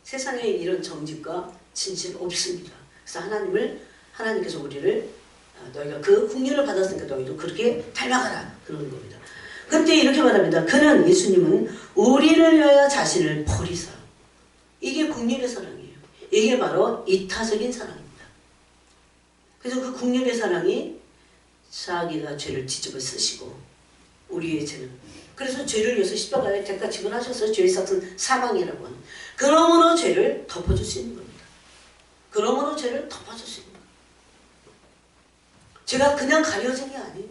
세상에 이런 정직과 진실 없습니다. 그래서 하나님께서 우리를 너희가 그 국률을 받았으니까 너희도 그렇게 닮아가라 그러는 겁니다. 그때 이렇게 말합니다. 그는 예수님은 우리를 위하여 자신을 버리사. 이게 국률의 사랑이에요. 이게 바로 이타적인 사랑입니다. 그래서 그 국률의 사랑이 자기가 죄를 뒤집어 쓰시고 우리의 죄는 그래서 죄를 위해서 십자가에 대가 지불하셔서 죄의 삭은 사망이라고 하는 그러므로 죄를 덮어주시는 겁니다. 그러므로 죄를 덮어주시는 겁니다. 죄가 그냥 가려진 게 아니에요.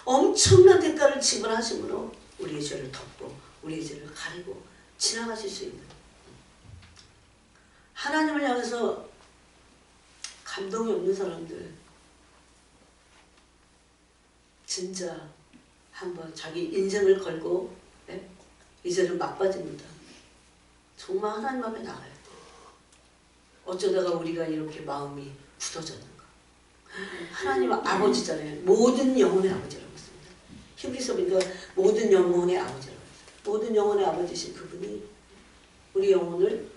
엄청난 대가를 지불하심으로 우리의 죄를 덮고 우리의 죄를 가리고 지나가실 수 있는 하나님을 향해서 감동이 없는 사람들 진짜 한번 자기 인생을 걸고 이제는 막빠집니다. 정말 하나님 앞에 나가야 돼. 어쩌다가 우리가 이렇게 마음이 굳어졌는가. 하나님 아버지잖아요. 모든 영혼의 아버지라고 했습니다. 히브리서 보니까 모든 영혼의 아버지라고 했어요. 모든 영혼의 아버지신 그분이 우리 영혼을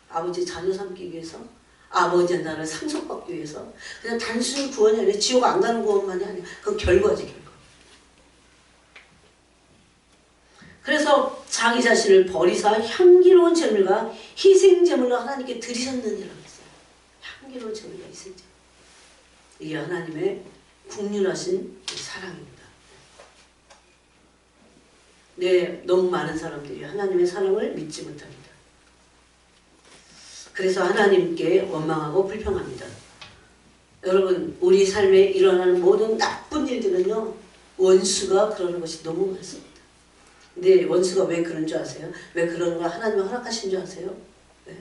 아버지 자녀 삼기 위해서 아버지의 나라를 상속받기 위해서 그냥 단순히 구원이 아니라 지옥 안 가는 구원만이 아니라 그건 결과지 결과. 그래서 자기 자신을 버리사 향기로운 제물과 희생제물로 하나님께 드리셨느니라고 했어요. 향기로운 제물과 희생제물. 이게 하나님의 국률하신 사랑입니다. 네, 너무 많은 사람들이 하나님의 사랑을 믿지 못합니다. 그래서 하나님께 원망하고 불평합니다. 여러분, 우리 삶에 일어나는 모든 나쁜 일들은요, 원수가 그러는 것이 너무 많습니다. 근데 원수가 왜 그런 줄 아세요? 왜 그러는 걸 하나님이 허락하신 줄 아세요? 네?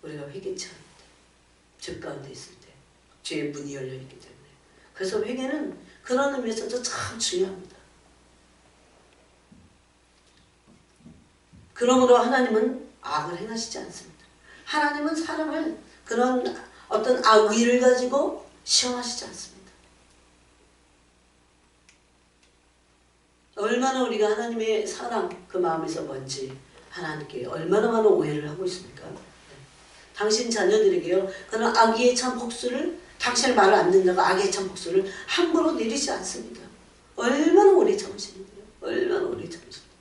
우리가 회개치 않을 때, 죄 가운데 있을 때, 죄의 문이 열려있기 때문에. 그래서 회개는 그런 의미에서도 참 중요합니다. 그러므로 하나님은 악을 행하시지 않습니다. 하나님은 사람을 그런 어떤 악의를 가지고 시험하시지 않습니다. 얼마나 우리가 하나님의 사랑 그 마음에서 먼지 하나님께 얼마나 많은 오해를 하고 있습니까? 당신 자녀들에게요 그런 악의의 참 복수를 당신의 말을 안 듣는다고 악의의 참 복수를 함부로 내리지 않습니다. 얼마나 오래 참으시는데요. 얼마나 오래 참으시는데요.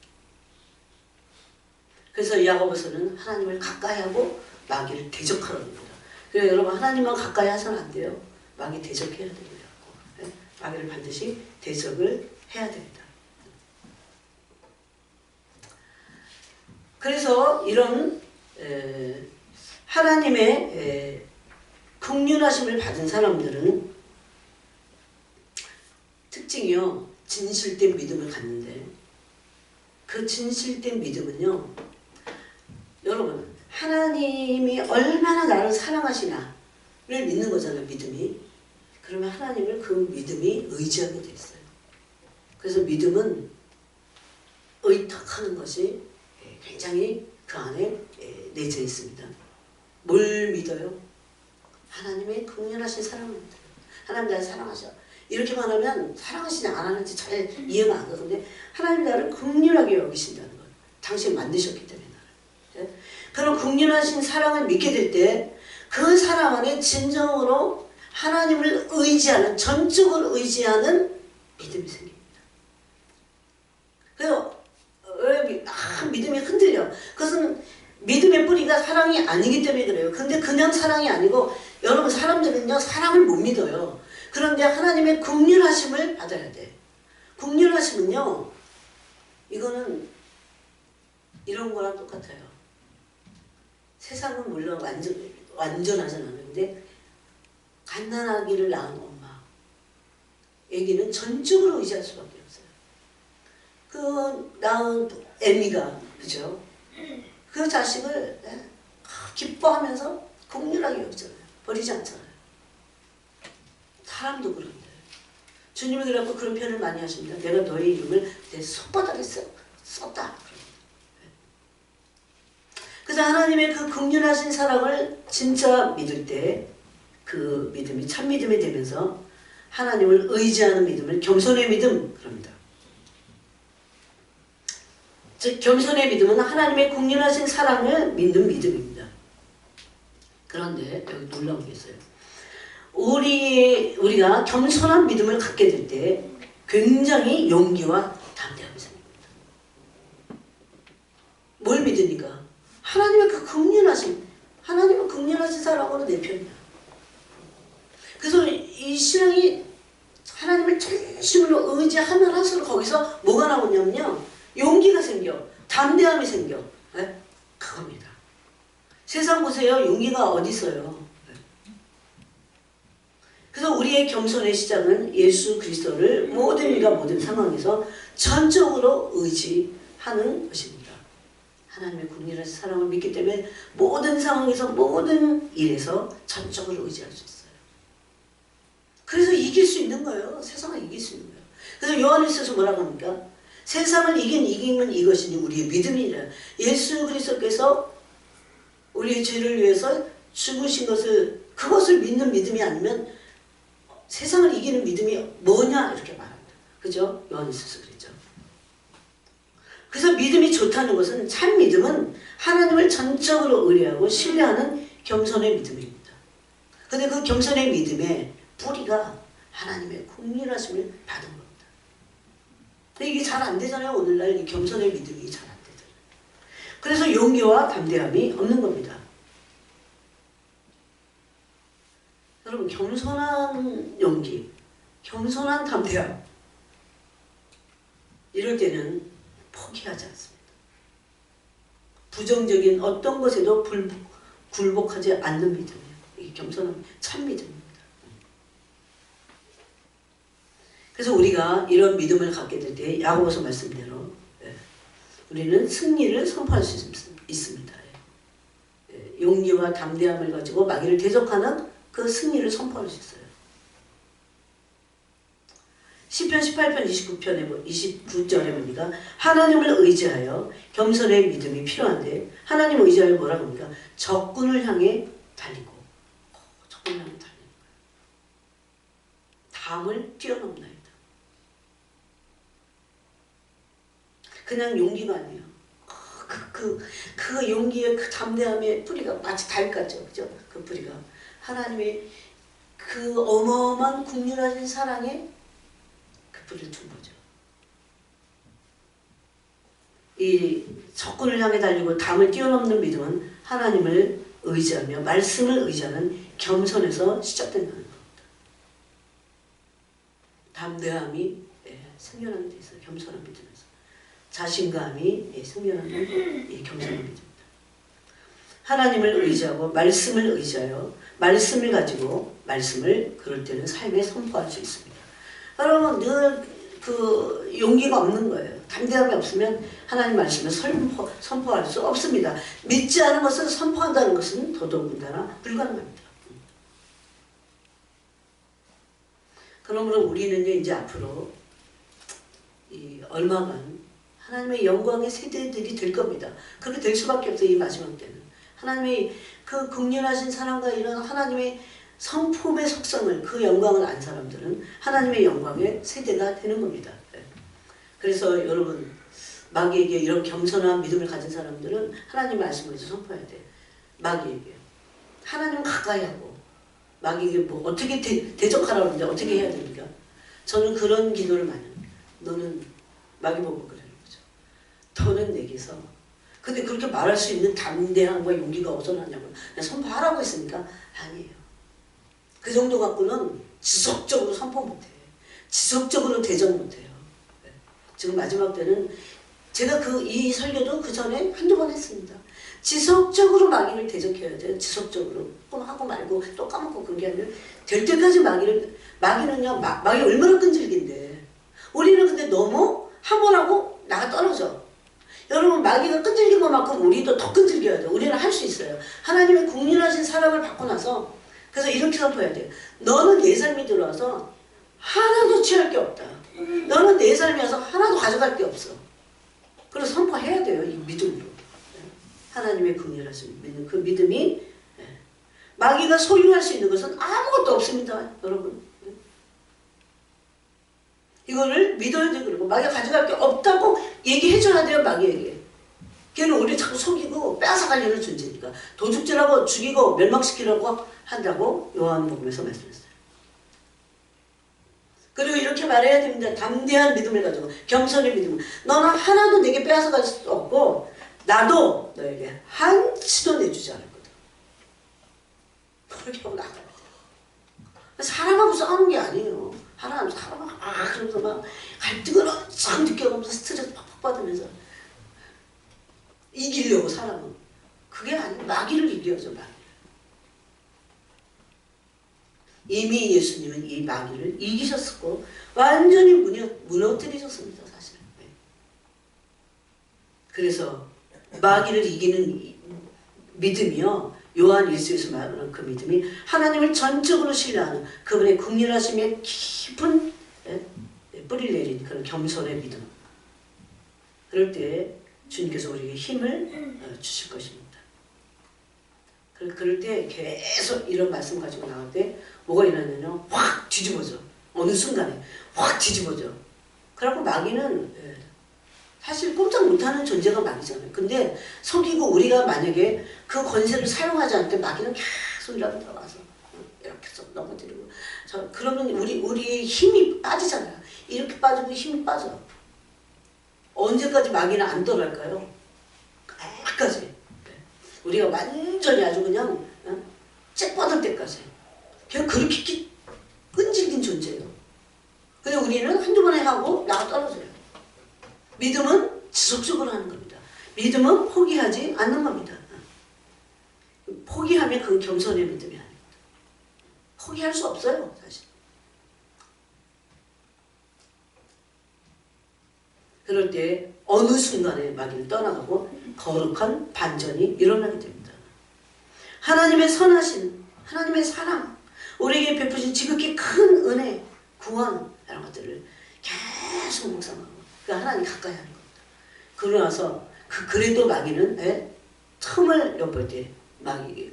그래서 야고보서는 하나님을 가까이 하고 마귀를 대적하라는 겁니다. 그래서 여러분 하나님만 가까이 하서는 안 돼요. 마귀 대적해야 됩니다. 마귀를 반드시 대적을 해야 됩니다. 그래서 이런 하나님의 긍휼하심을 받은 사람들은 특징이요 진실된 믿음을 갖는데 그 진실된 믿음은요 여러분 하나님이 얼마나 나를 사랑하시나를 믿는 거잖아요. 믿음이. 그러면 하나님을 그 믿음이 의지하게 돼 있어요. 그래서 믿음은 의탁하는 것이 굉장히 그 안에 내재 있습니다. 뭘 믿어요? 하나님의 긍휼하신 사랑을 믿어요. 하나님 나를 사랑하셔. 이렇게 말하면 사랑하시지 안 하는지 잘 이해가 안 가는데 하나님 나를 긍휼하게 여기신다는 것. 당신 만드셨기 때문에 나를. 그런 긍휼하신 사랑을 믿게 될 때 그 사람 안에 진정으로 하나님을 의지하는 전적으로 의지하는 믿음이 생깁니다. 그래서 믿음이 흔들려. 그것은 믿음의 뿌리가 사랑이 아니기 때문에 그래요. 근데 그냥 사랑이 아니고 여러분 사람들은요 사랑을 못 믿어요. 그런데 하나님의 긍휼하심을 받아야 돼. 긍휼하심은요 이거는 이런 거랑 똑같아요. 세상은 물론 완전하진 않은데 갓난아기를 낳은 엄마 애기는 전적으로 의지할 수밖에 없어요. 그 낳은 애미가 그죠? 그 자식을 기뻐하면서 긍휼하게 여기잖아요. 버리지 않잖아요. 사람도 그런데 주님이 그래갖고 그런 표현을 많이 하십니다. 내가 너의 이름을 내 손바닥에 썼다. 그래서 하나님의 그 긍휼하신 사랑을 진짜 믿을 때 그 믿음이 참 믿음이 되면서 하나님을 의지하는 믿음을 겸손의 믿음 그럽니다. 즉 겸손의 믿음은 하나님의 긍휼하신 사랑을 믿는 믿음입니다. 그런데 여기 놀라운 게 있어요. 우리가 겸손한 믿음을 갖게 될 때 굉장히 용기와 담대함이 생깁니다. 뭘 믿으니까? 하나님의 그 내 편이야. 그래서 이 신앙이 하나님을 전심으로 의지하면 할수록 거기서 뭐가 나오냐면요. 용기가 생겨. 담대함이 생겨. 네? 그겁니다. 세상 보세요. 용기가 어디 있어요. 네. 그래서 우리의 겸손의 시작은 예수 그리스도를 모든 일과 모든 상황에서 전적으로 의지하는 것입니다. 하나님의 궁일하신 사랑을 믿기 때문에 모든 상황에서 모든 일에서 전적으로 의지할 수 있어요. 그래서 이길 수 있는 거예요. 세상을 이길 수 있는 거예요. 그래서 요한일서에서 뭐라고 합니까? 세상을 이기면 이것이니 우리의 믿음이라. 예수 그리스도께서 우리의 죄를 위해서 죽으신 것을 그것을 믿는 믿음이 아니면 세상을 이기는 믿음이 뭐냐 이렇게 말합니다. 그죠? 요한일서에서 그랬죠. 그래서 믿음이 좋다는 것은 참 믿음은 하나님을 전적으로 의뢰하고 신뢰하는 겸손의 믿음입니다. 근데 그 겸손의 믿음의 뿌리가 하나님의 긍휼하심을 받은 겁니다. 근데 이게 잘 안 되잖아요. 오늘날 이 겸손의 믿음이 잘 안 되잖아요. 그래서 용기와 담대함이 없는 겁니다. 여러분 겸손한 용기, 겸손한 담대함 이럴 때는 포기하지 않습니다. 부정적인 어떤 것에도 굴복하지 않는 믿음이에요. 이게 겸손한 참 믿음입니다. 그래서 우리가 이런 믿음을 갖게 될 때 야고보서 말씀대로 우리는 승리를 선포할 수 있습니다. 용기와 담대함을 가지고 마귀를 대적하는 그 승리를 선포할 수 있어요. 시편 18편 29절에 보니까 하나님을 의지하여 겸손의 믿음이 필요한데 하나님을 의지하여 뭐라고 합니까? 적군을 향해 달리고 적군을 향해 달리는 거예요. 담을 뛰어넘나이다. 그냥 용기가 아니에요. 그 용기의 그 담대함의 뿌리가 마치 달 같죠. 그죠? 그 뿌리가 하나님의 그 어마어마한 긍휼하신 사랑에 그 뿌리를 둔 거죠. 이 적군을 향해 달리고 담을 뛰어넘는 믿음은 하나님을 의지하며 말씀을 의지하는 겸손에서 시작된다는 겁니다. 담대함이 생겨나게 돼 있어요. 겸손한 믿음에서. 자신감이 생겨나는 겸손한 믿음입니다. 하나님을 의지하고 말씀을 의지하여 말씀을 가지고 말씀을 그럴 때는 삶에 선포할 수 있습니다. 여러분 늘 그 용기가 없는 거예요. 담대함이 없으면 하나님 말씀을 선포할 수 없습니다. 믿지 않은 것을 선포한다는 것은 더더군다나 불가능합니다. 그러므로 우리는 이제 앞으로 얼마간 하나님의 영광의 세대들이 될 겁니다. 그렇게 될 수밖에 없어요. 이 마지막 때는. 하나님의 그 긍휼하신 사랑과 이런 하나님의 성품의 속성을 그 영광을 안 사람들은 하나님의 영광의 세대가 되는 겁니다. 그래서 여러분 마귀에게 이런 겸손한 믿음을 가진 사람들은 하나님 말씀을 선포해야 돼. 마귀에게 하나님 가까이 하고 마귀에게 뭐 어떻게 대적하라고 하는데 어떻게 해야 됩니까? 저는 그런 기도를 많이 합니다. 너는 마귀 보고 그러는 거죠. 너는 내게서 근데 그렇게 말할 수 있는 담대함과 용기가 어디서 나냐면 선포하라고 했으니까 아니에요. 그 정도 갖고는 지속적으로 선포 못해. 지속적으로 대적 못해요. 지금 마지막 때는 제가 이 설교도 그 전에 한두 번 했습니다. 지속적으로 마귀를 대적해야 돼요. 지속적으로. 하고 말고 또 까먹고 그런 게 아니라 될 때까지 마귀는요. 마귀 얼마나 끈질긴데. 우리는 근데 너무 한 번 하고 나가 떨어져. 여러분 마귀가 끈질긴 것만큼 우리도 더 끈질겨야 돼요. 우리는 할 수 있어요. 하나님의 긍휼하신 사랑을 받고 나서 그래서 이렇게 선포해야 돼요. 너는 내 삶에 들어와서 하나도 취할 게 없다. 너는 내 삶에 와서 하나도 가져갈 게 없어. 그래서 선포해야 돼요. 이 믿음으로. 하나님의 긍휼하신 믿음. 그 믿음이 마귀가 소유할 수 있는 것은 아무것도 없습니다. 여러분. 이거를 믿어야 돼. 그리고 마귀가 가져갈 게 없다고 얘기해줘야 돼요. 마귀에게. 걔는 우리 자꾸 속이고 빼앗아가려는 존재니까. 도둑질하고 죽이고 멸망시키려고 한다고 요한복음에서 말씀했어요. 그리고 이렇게 말해야 됩니다. 담대한 믿음을 가지고 겸손의 믿음을. 너는 하나도 내게 빼앗아갈 수 없고 나도 너에게 한치도 내주지 않을 거다. 그렇게 하고 나가야 돼요. 사람하고 싸우는 게 아니에요. 사람하고 그러면서 막 갈등을 엄청 느껴가면서 스트레스 팍팍 받으면서 이기려고 사람은. 그게 아니고 마귀를 이겨야죠. 마귀. 이미 예수님은 이 마귀를 이기셨었고 완전히 무너뜨리셨습니다. 사실은. 그래서 마귀를 이기는 믿음이요, 요한 1서에서 말하는 그 믿음이 하나님을 전적으로 신뢰하는 그분의 국률하심에 깊은 뿌리를 내린 그런 겸손의 믿음. 그럴 때 주님께서 우리에게 힘을 주실 것입니다. 그럴 때 계속 이런 말씀 가지고 나올 때 뭐가 일어나냐면 확 뒤집어져. 어느 순간에 확 뒤집어져. 그래갖고 마귀는 사실 꼼짝 못하는 존재가 마귀잖아요. 근데 속이고 우리가 만약에 그 권세를 사용하지 않을 때 마귀는 계속 이렇게 들어가서 이렇게 넘어뜨리고 그러면 우리 힘이 빠지잖아요. 이렇게 빠지고 힘이 빠져. 언제까지 마귀는 안 떠날까요? 끝까지. 우리가 완전히 아주 그냥 쬐 뻗을 때까지. 그냥 그렇게 끈질긴 존재예요. 근데 우리는 한두 번에 하고 나가 떨어져요. 믿음은 지속적으로 하는 겁니다. 믿음은 포기하지 않는 겁니다. 포기하면 그건 겸손의 믿음이 아닙니다. 포기할 수 없어요, 사실. 그럴 때 어느 순간에 마귀는 떠나가고 거룩한 반전이 일어나게 됩니다. 하나님의 선하신, 하나님의 사랑, 우리에게 베푸신 지극히 큰 은혜, 구원 이런 것들을 계속 묵상하고 그 하나님 가까이 하는 겁니다. 그러고 나서 그래도 마귀는 틈을 엿볼 때 마귀에게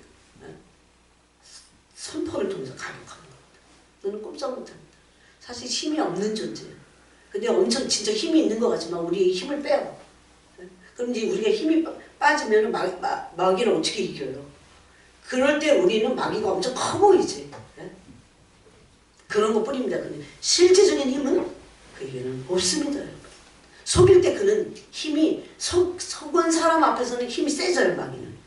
선포를 통해서 가격하는 겁니다. 너는 꼼짝 못합니다. 사실 힘이 없는 존재예요. 근데 엄청 진짜 힘이 있는 것 같지만 우리 힘을 빼요. 그럼 이제 우리가 힘이 빠지면 마귀를 어떻게 이겨요? 그럴 때 우리는 마귀가 엄청 커 보이지. 그런 것 뿐입니다. 근데 실제적인 힘은 그에게는 없습니다. 속일 때 그는 힘이 속은 사람 앞에서는 힘이 세져요. 마귀는.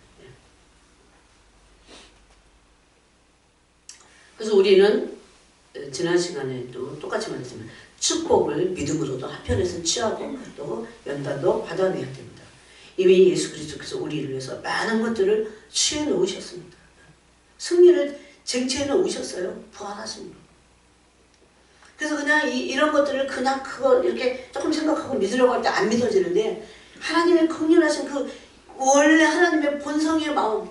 그래서 우리는 지난 시간에도 똑같이 말했지만 축복을 믿음으로도 한편에서는 취하고 또 연단도 받아내야 됩니다. 이미 예수 그리스도께서 우리를 위해서 많은 것들을 취해 놓으셨습니다. 승리를 쟁취해 놓으셨어요. 부활하심으로. 그래서 그냥 이런 것들을 그냥 그거 이렇게 조금 생각하고 믿으려고 할 때 안 믿어지는데 하나님의 긍휼하신 그 원래 하나님의 본성의 마음,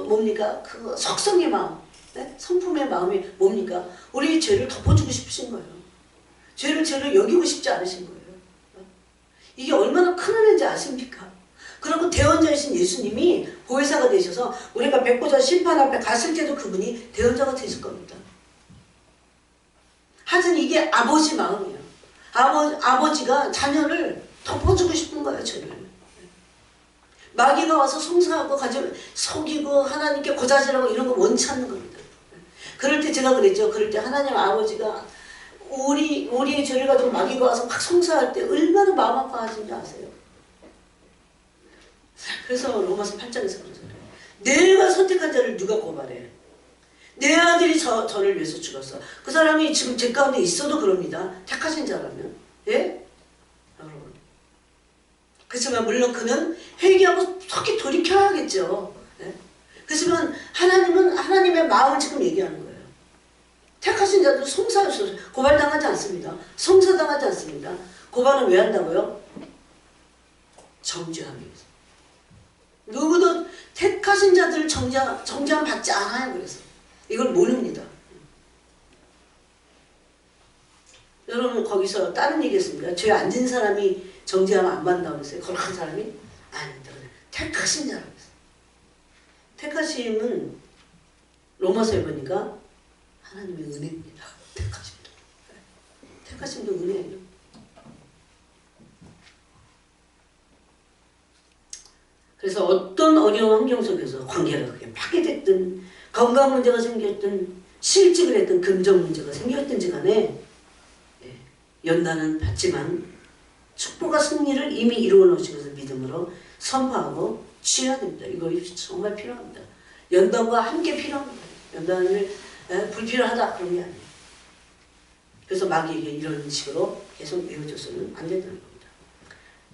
뭡니까? 그 속성의 마음, 성품의 마음이 뭡니까? 우리의 죄를 덮어주고 싶으신 거예요. 죄를 여기고 싶지 않으신 거예요. 이게 얼마나 큰 은혜인지 아십니까? 그리고 대언자이신 예수님이 보혜사가 되셔서 우리가 백보자 심판 앞에 갔을 때도 그분이 대언자가 되실 겁니다. 하여튼 이게 아버지 마음이에요. 아버지가 자녀를 덮어주고 싶은 거예요. 죄를. 마귀가 와서 송사하고 속이고 하나님께 고자질하고 이런 거 원치 않는 겁니다. 그럴 때 제가 그랬죠. 그럴 때 하나님 아버지가 우리의 죄를 가지고 마귀가 와서 막 송사할 때 얼마나 마음 아파하시는지 아세요? 그래서 로마서 8장에서 그러잖아요. 내가 선택한 자를 누가 고발해? 내 아들이 저를 위해서 죽었어. 그 사람이 지금 제 가운데 있어도 그럽니다. 택하신 자라면. 예? 여러분. 그렇지만 물론 그는 회개하고 속히 돌이켜야겠죠. 예? 그렇지만 하나님은 하나님의 마음을 지금 얘기하는 거예요. 택하신 자들 송사하셔서 고발당하지 않습니다. 송사당하지 않습니다. 고발은 왜 한다고요? 정죄하기 위해서. 누구도 택하신 자들 정죄함 받지 않아요. 그래서 이걸 모릅니다. 여러분 거기서 다른 얘기했습니다. 죄 안 진 사람이 정죄함 안 받는다고 했어요. 거룩한 사람이 아닙니다. 택하신 자라고 했어요. 택하심은 로마서에 보니까 하나님의 은혜입니다. 택하심도. 택하심도 은혜예요. 그래서 어떤 어려운 환경 속에서 관계가 그게 파괴됐든 건강 문제가 생겼든 실직을 했든 금전 문제가 생겼든지 간에 연단은 받지만 축복과 승리를 이미 이루어 놓으신 것을 믿음으로 선포하고 취해야 됩니다. 이거 정말 필요합니다. 연단과 함께 필요한 거예요. 연단을 불필요하다 그런 게 아니에요. 그래서 마귀에게 이런 식으로 계속 외워줘서는 안 된다는 겁니다.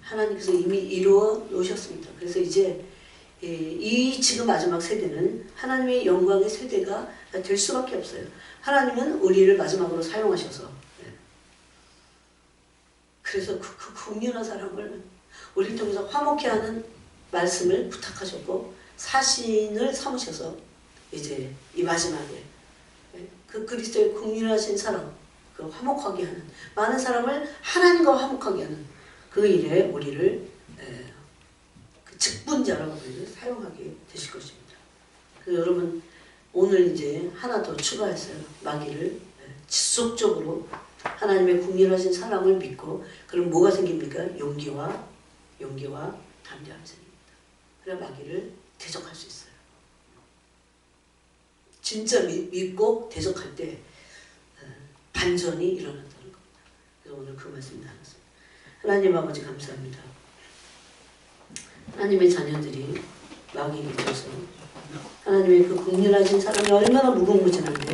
하나님께서 이미 이루어 놓으셨습니다. 그래서 이제 이 지금 마지막 세대는 하나님의 영광의 세대가 될 수밖에 없어요. 하나님은 우리를 마지막으로 사용하셔서 그래서 그 국률한 사람을 우리를 통해서 화목케 하는 말씀을 부탁하셨고 사신을 삼으셔서 이제 이 마지막에 그 그리스도의 국률하신 사람, 그 화목하게 하는 많은 사람을 하나님과 화목하게 하는 그 일에 우리를 그 직분자라고 사용하게 되실 것입니다. 그래서 여러분 오늘 이제 하나 더 추가했어요. 마귀를 지속적으로 하나님의 국률하신 사랑을 믿고 그럼 뭐가 생깁니까? 용기와 담대함이 생깁니다. 그래 마귀를 대적할 수 있어요. 진짜 믿고 대적할 때 반전이 일어난다는 겁니다. 그래서 오늘 그 말씀 나눴습니다. 하나님 아버지 감사합니다. 하나님의 자녀들이 마귀에게 져서 하나님의 그 국률하신 사랑이 얼마나 무궁무진한데